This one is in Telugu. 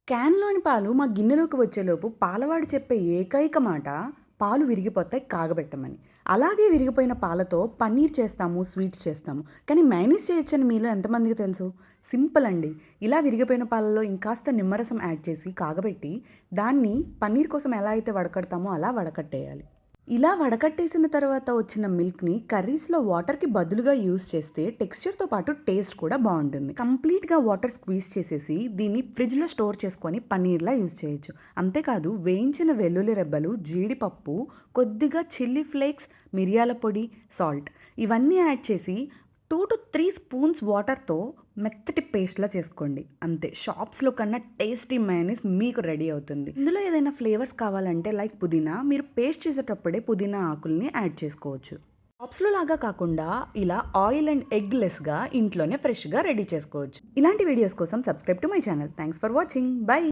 క్యాన్‌లోని పాలు మా గిన్నెలోకి వచ్చేలోపు పాలవాడు చెప్పే ఏకైక మాట పాలు విరిగిపోతాయి కాగబెట్టమని. అలాగే విరిగిపోయిన పాలతో పన్నీర్ చేస్తాము, స్వీట్స్ చేస్తాము. కానీ మైనీస్ చేయొచ్చని మీలో ఎంతమందికి తెలుసు? సింపుల్ అండి. ఇలా విరిగిపోయిన పాలలో ఇంకాస్త నిమ్మరసం యాడ్ చేసి కాగబెట్టి దాన్ని పన్నీర్ కోసం ఎలా అయితే వడకడతామో అలా వడకట్టేయాలి. ఇలా వడకట్టేసిన తర్వాత వచ్చిన మిల్క్‌ని కర్రీస్‌లో వాటర్‌కి బదులుగా యూజ్ చేస్తే టెక్స్చర్‌తో పాటు టేస్ట్ కూడా బావుంటుంది. కంప్లీట్‌గా వాటర్ స్క్వీజ్ చేసేసి దీన్ని ఫ్రిడ్జ్‌లో స్టోర్ చేసుకొని పన్నీర్‌లా యూజ్ చేయొచ్చు. అంతేకాదు వేయించిన వెల్లుల్లి రెబ్బలు, జీడిపప్పు, కొద్దిగా చిల్లీ ఫ్లేక్స్, మిరియాల పొడి, సాల్ట్ ఇవన్నీ యాడ్ చేసి 2-3 స్పూన్స్ వాటర్‌తో మెత్తటి పేస్ట్‌లా చేసుకోండి. అంతే షాప్స్‌లో కన్నా టేస్టీ మయోనీస్ మీకు రెడీ అవుతుంది. ఇందులో ఏదైనా ఫ్లేవర్స్ కావాలంటే లైక్ పుదీనా మీరు పేస్ట్ చేసేటప్పుడే పుదీనా ఆకుల్ని యాడ్ చేసుకోవచ్చు. షాప్స్‌లో లాగా కాకుండా ఇలా ఆయిల్ అండ్ ఎగ్ లెస్‌గా ఇంట్లోనే ఫ్రెష్‌గా రెడీ చేసుకోవచ్చు. ఇలాంటి వీడియోస్ కోసం subscribe to my channel. Thanks for watching. By.